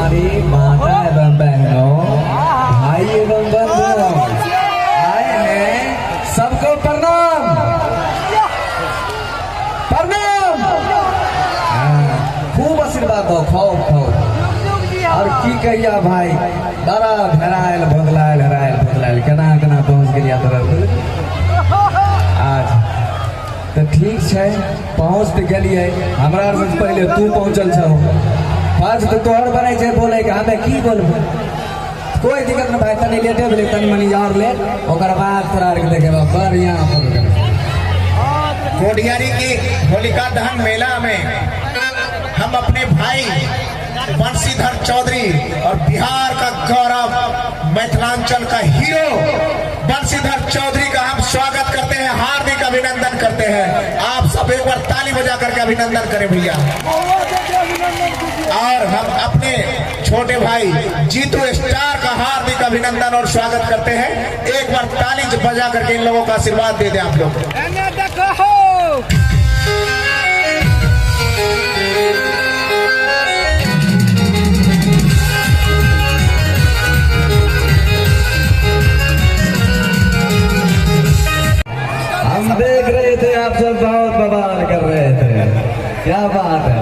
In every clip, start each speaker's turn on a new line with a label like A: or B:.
A: हमारी माता एवं बहनों, भाई एवं बंधुओं आए हैं, सबको प्रणाम प्रणाम। खूब आशीर्वाद दो, खाओ खाओ। और की कहिया भाई, बड़ा घेरायल भोगलायल हरायल भोगलायल केना केना पहुँच गया आज तो ठीक है, पहुँच तो गलिए। हमरा से पहले तू पहुँचल छो, आज तो तोहर बने छे बोले कि हमें की बोलबो। कोई दिक्कत ना भाई, तनी लेटे बोले तनी मनी और ले, ओकर बाद तोरा के देखे बढ़िया
B: कोडियारी की होलिका दहन मेला में हम अपने भाई बंशीधर चौधरी और बिहार का गौरव मिथिलांचल का हीरो बंशीधर चौधरी का हम स्वागत करते हैं, हार्दिक अभिनंदन करते हैं। आप सब एक बार ताली बजा करके अभिनंदन करें भैया। और हम अपने छोटे भाई जीतू स्टार का हार्दिक अभिनंदन और स्वागत करते हैं। एक बार ताली बजा करके इन लोगों का आशीर्वाद दे दें आप लोग।
A: हम देख रहे थे आप सब बहुत बवाल कर रहे थे, क्या बात है।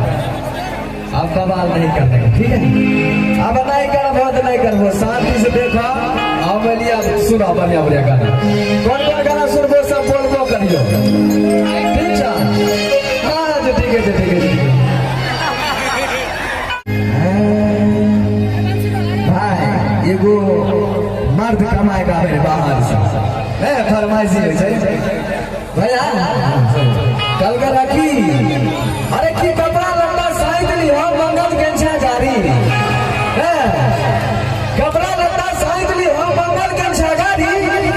A: अब बवाल नहीं करने का, ठीक है। अब नहीं कर बहुत नहीं कर, शांति से देखो। आओ बोलिए, सुनो बढ़िया बढ़िया गाना। कौन कौन गाना सुनबो सब बोलबो करियो, ठीक है। हाँ जी ठीक है, ठीक है। भाई एगो मर्द कमाए का बाहर से फरमाइशी है भैया, कल का रखी। अरे की कपड़ा लंबा साइज ली हो, मंगल गंछा गाड़ी कपड़ा लंबा साइज ली हो, मंगल गंछा गाड़ी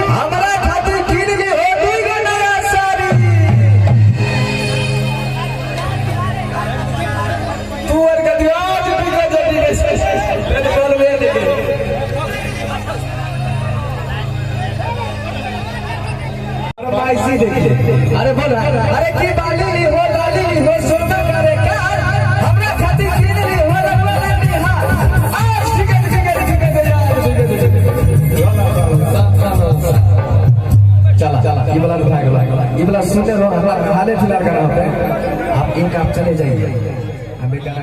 A: हमारा खातिर किन ली हो दुई नया साड़ी। तू और गदिया अरे बोल, अरे की बाली ली हो, लाली ली हो, सोना करे क्या हमरा खातिर किन ली हो, रंगवा निहार आज टिकट चला चला। ये वाला उठा के, ये वाला सुनते रहो, हमारा हाले फिलहाल करना होता है। आप इनका आप चले जाइए, हमें गाना